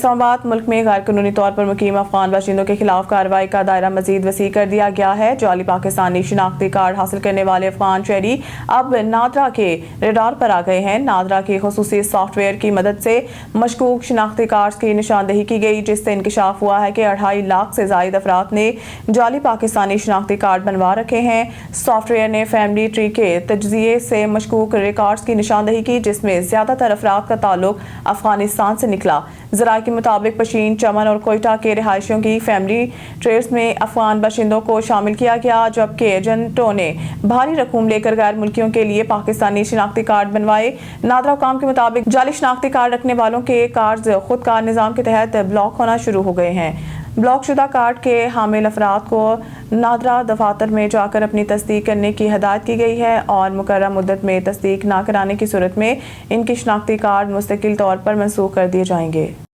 इस्लामाबाद मुल्क में गैर कानूनी तौर पर मुकीम अफगान बाशिंदों के खिलाफ कार्रवाई का दायरा मजीद वसी कर दिया गया है। जाली पाकिस्तानी शिनाख्ती कार्ड हासिल करने वाले अफगान शहरी अब नादरा के रडार पर आ गए हैं। नादरा के खुसूसी सॉफ्टवेयर की मदद से मशकूक शिनाख्ती कार्ड की निशानदही की गई, जिससे इंकशाफ हुआ है कि 2.5 लाख से जायद अफराद ने जाली पाकिस्तानी शिनाख्ती कार्ड बनवा रखे हैं। सॉफ्टवेयर ने फैमिली ट्री के तज्जिए से मशकूक रिकॉर्ड्स की निशानदही की, जिसमें ज्यादातर अफराद का ताल्लुक अफगानिस्तान से निकला। ज़राए के मुताबिक पशीन, चमन और कोयटा के रिहायशियों की फैमिली ट्रेस में अफगान बाशिंदों को शामिल किया गया, जबकि एजेंटों ने भारी रकूम लेकर गैर मुल्कियों के लिए पाकिस्तानी शिनाख्ती कार्ड बनवाए। नादरा हुकाम के मुताबिक जाली शिनाख्ती कार्ड रखने वालों के कार्ड खुद कार निज़ाम के तहत ब्लॉक होना शुरू हो गए हैं। ब्लॉक शुदा कार्ड के हामिल अफराद को नादरा दफातर में जाकर अपनी तस्दीक करने की हदायत की गई है और मुकर्रर मुद्दत में तस्दीक न कराने की सूरत में इनकी शिनाख्ती कार्ड मुस्तकिल तौर पर मनसूख कर दिए जाएंगे।